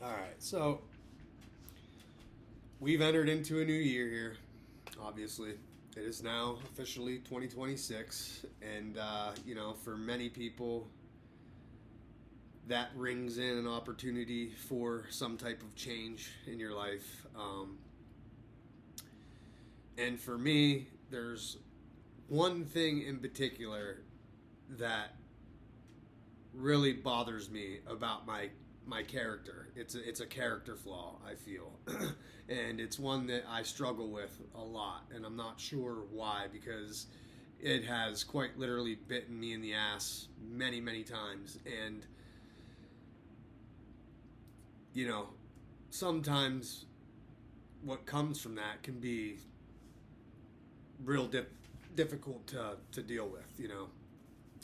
All right, so we've entered into a new year here. Obviously, it is now officially 2026, and for many people, that rings in an opportunity for some type of change in your life. And for me, there's one thing in particular that really bothers me about my character. It's a character flaw, I feel, and it's one that I struggle with a lot, and I'm not sure why, because it has quite literally bitten me in the ass many times, and you know, sometimes what comes from that can be real difficult to deal with.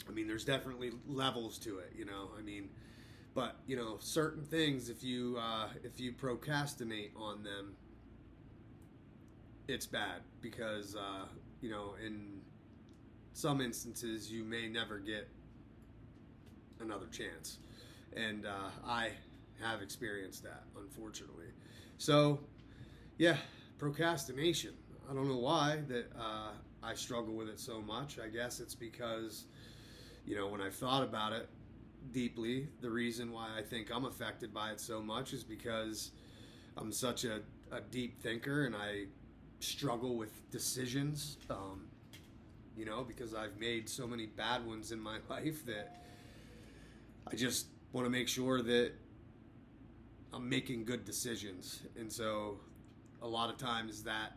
I mean, there's definitely levels to it. I mean, but certain things, if you procrastinate on them, it's bad because in some instances you may never get another chance, and I have experienced that, unfortunately. So yeah, procrastination. I don't know why that I struggle with it so much. I guess it's because when I've thought about it deeply, the reason why I think I'm affected by it so much is because I'm such a deep thinker, and I struggle with decisions. Because I've made so many bad ones in my life that I just want to make sure that I'm making good decisions. And so a lot of times that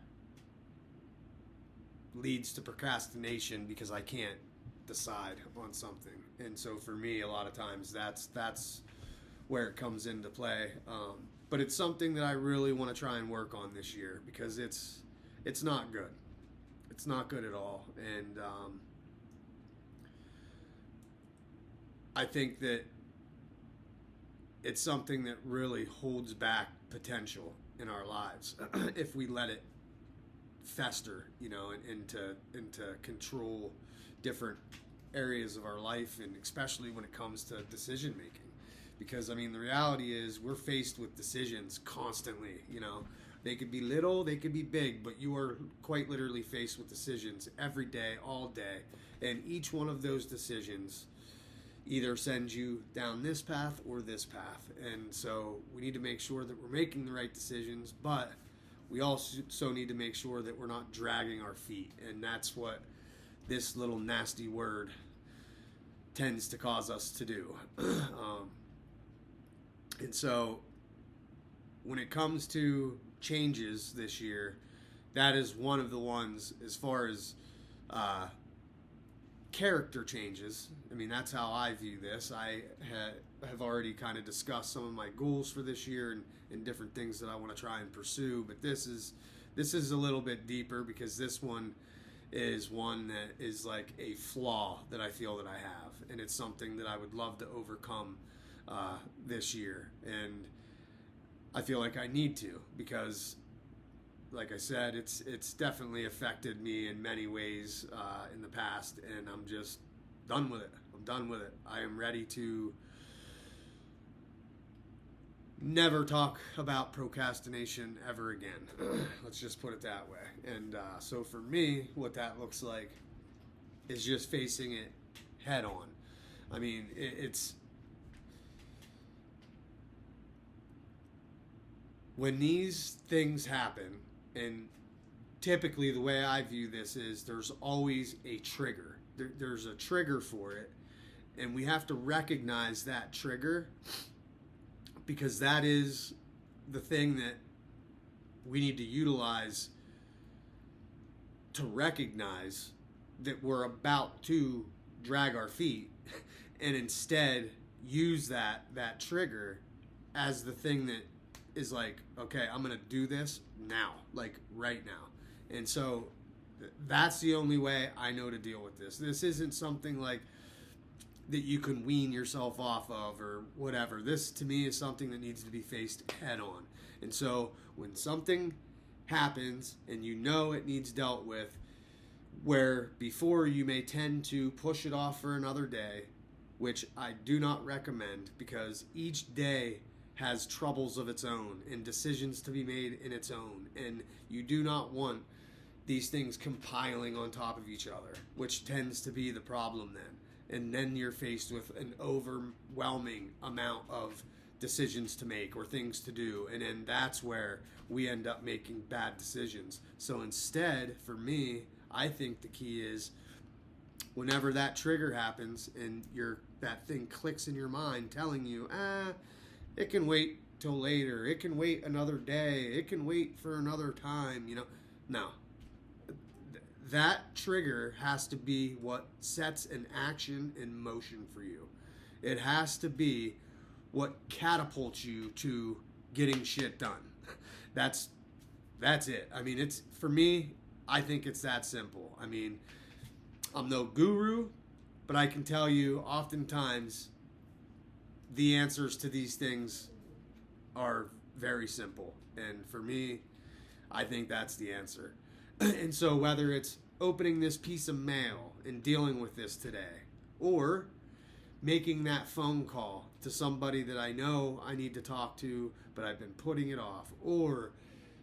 leads to procrastination because I can't decide on something. And so for me, a lot of times that's where it comes into play. But it's something that I really want to try and work on this year because it's not good. It's not good at all. And I think that it's something that really holds back potential in our lives if we let it fester, and to control different areas of our life, and especially when it comes to decision making. Because I mean, the reality is we're faced with decisions constantly. They could be little, they could be big, but you are quite literally faced with decisions every day, all day, and each one of those decisions either sends you down this path or this path. And so we need to make sure that we're making the right decisions, but we also need to make sure that we're not dragging our feet. And that's what this little nasty word tends to cause us to do. And so when it comes to changes this year, that is one of the ones as far as character changes. I mean, that's how I view this. I have already kind of discussed some of my goals for this year and different things that I want to try and pursue. But this is a little bit deeper because this one is one that is like a flaw that I feel that I have, and it's something that I would love to overcome this year. And I feel like I need to because, like I said, it's definitely affected me in many ways in the past, and I'm just done with it. I'm done with it. I am ready to never talk about procrastination ever again. Let's just put it that way. And so for me, what that looks like is just facing it head on. I mean, it's when these things happen, and typically the way I view this is there's always a trigger. There's a trigger for it, and we have to recognize that trigger because that is the thing that we need to utilize to recognize that we're about to drag our feet and instead use that trigger as the thing that is like, okay, I'm going to do this now, like right now. And so that's the only way I know to deal with this. This isn't something like that you can wean yourself off of or whatever. This to me is something that needs to be faced head on. And so when something happens and it needs dealt with, where before you may tend to push it off for another day, which I do not recommend because each day has troubles of its own and decisions to be made in its own. And you do not want these things compiling on top of each other, which tends to be the problem then. And then you're faced with an overwhelming amount of decisions to make or things to do. And then that's where we end up making bad decisions. So instead, for me, I think the key is whenever that trigger happens and that thing clicks in your mind telling you, it can wait till later, it can wait another day, it can wait for another time, no. That trigger has to be what sets an action in motion for you. It has to be what catapults you to getting shit done. That's it. I mean, it's, for me, I think it's that simple. I mean, I'm no guru, but I can tell you oftentimes the answers to these things are very simple. And for me, I think that's the answer. And so whether it's opening this piece of mail and dealing with this today, or making that phone call to somebody that I know I need to talk to, but I've been putting it off, or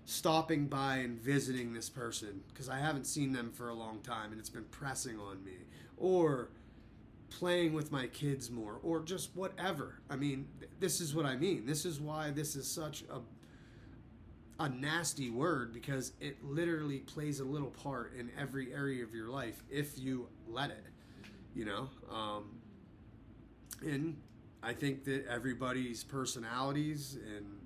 stopping by and visiting this person because I haven't seen them for a long time and it's been pressing on me, or playing with my kids more, or just whatever. I mean, this is what I mean. This is why this is such a nasty word, because it literally plays a little part in every area of your life if you let it, and I think that everybody's personalities and,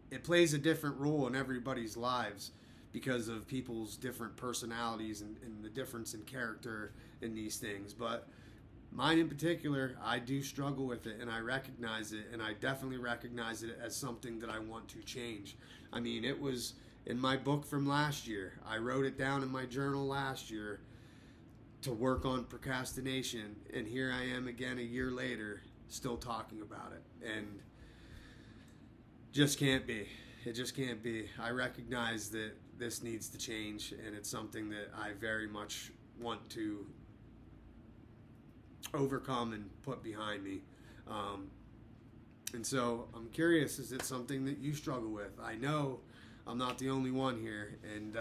it plays a different role in everybody's lives because of people's different personalities and the difference in character in these things. But mine in particular, I do struggle with it, and I recognize it, and I definitely recognize it as something that I want to change. I mean, it was in my book from last year. I wrote it down in my journal last year to work on procrastination, and here I am again a year later still talking about it, and just can't be. It just can't be. I recognize that this needs to change, and it's something that I very much want to overcome and put behind me. And so I'm curious, is it something that you struggle with? I know I'm not the only one here, and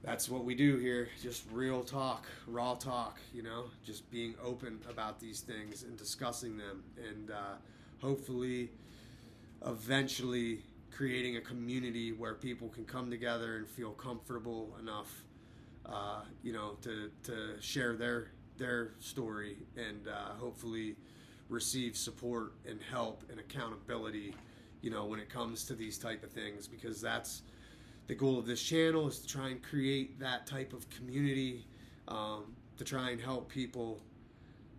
that's what we do here. Just real talk, raw talk, just being open about these things and discussing them, and hopefully eventually creating a community where people can come together and feel comfortable enough, to share their story, and hopefully receive support and help and accountability, when it comes to these type of things, because that's the goal of this channel, is to try and create that type of community, to try and help people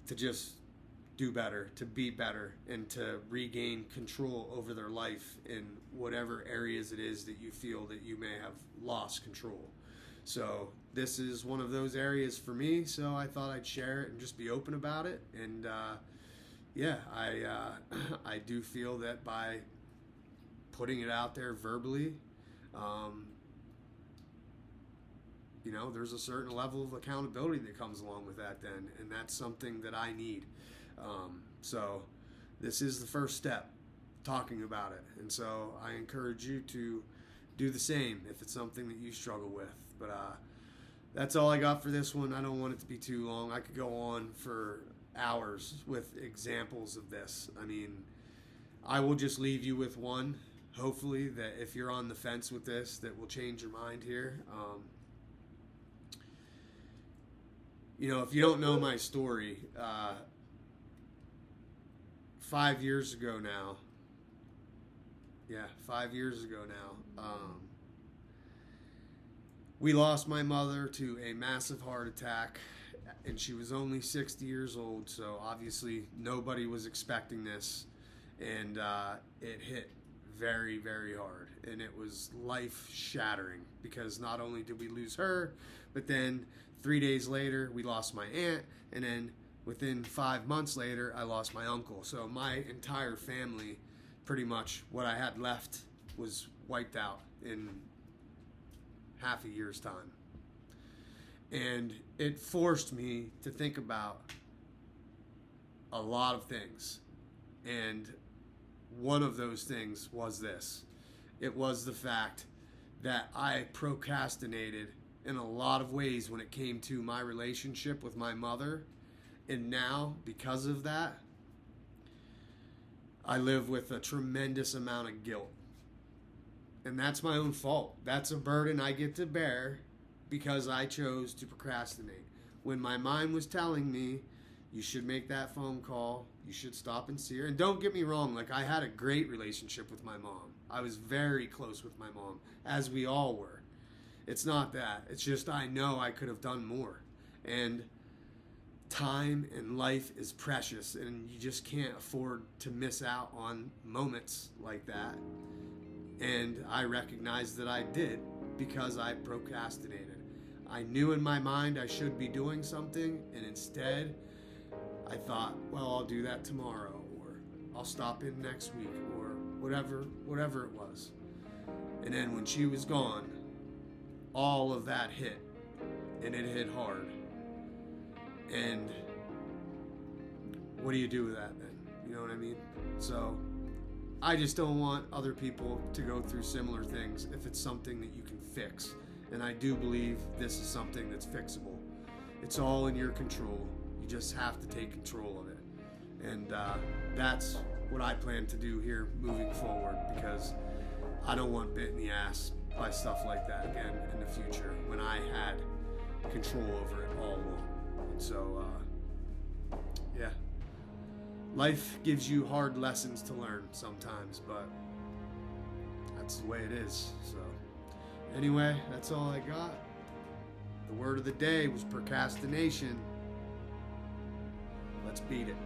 to just do better, to be better, and to regain control over their life in whatever areas it is that you feel that you may have lost control. So this is one of those areas for me, so I thought I'd share it and just be open about it. And I do feel that by putting it out there verbally, there's a certain level of accountability that comes along with that then, and that's something that I need. So this is the first step, talking about it. And so I encourage you to do the same if it's something that you struggle with. But that's all I got for this one. I don't want it to be too long. I could go on for hours with examples of this. I mean, I will just leave you with one, hopefully, that if you're on the fence with this, that will change your mind here. If you don't know my story, 5 years ago now, 5 years ago now, we lost my mother to a massive heart attack, and she was only 60 years old, so obviously nobody was expecting this, and it hit very, very hard, and it was life-shattering, because not only did we lose her, but then 3 days later we lost my aunt, and then within 5 months later I lost my uncle. So my entire family, pretty much what I had left, was wiped out in half a year's time. And it forced me to think about a lot of things. And one of those things was this. It was the fact that I procrastinated in a lot of ways when it came to my relationship with my mother. And now, because of that, I live with a tremendous amount of guilt. And that's my own fault. That's a burden I get to bear because I chose to procrastinate. When my mind was telling me, you should make that phone call, you should stop and see her. And don't get me wrong, like, I had a great relationship with my mom. I was very close with my mom, as we all were. It's not that. It's just I know I could have done more. And time and life is precious, and you just can't afford to miss out on moments like that. And I recognized that I did because I procrastinated. I knew in my mind I should be doing something, and instead I thought, well, I'll do that tomorrow, or I'll stop in next week, or whatever it was. And then when she was gone, all of that hit, and it hit hard. And what do you do with that then? You know what I mean? So I just don't want other people to go through similar things if it's something that you can fix. And I do believe this is something that's fixable. It's all in your control. You just have to take control of it. And that's what I plan to do here moving forward, because I don't want bit in the ass by stuff like that again in the future when I had control over it all along. And so, yeah. Life gives you hard lessons to learn sometimes, but that's the way it is. So, anyway, that's all I got. The word of the day was procrastination. Let's beat it.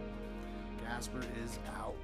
Casper is out.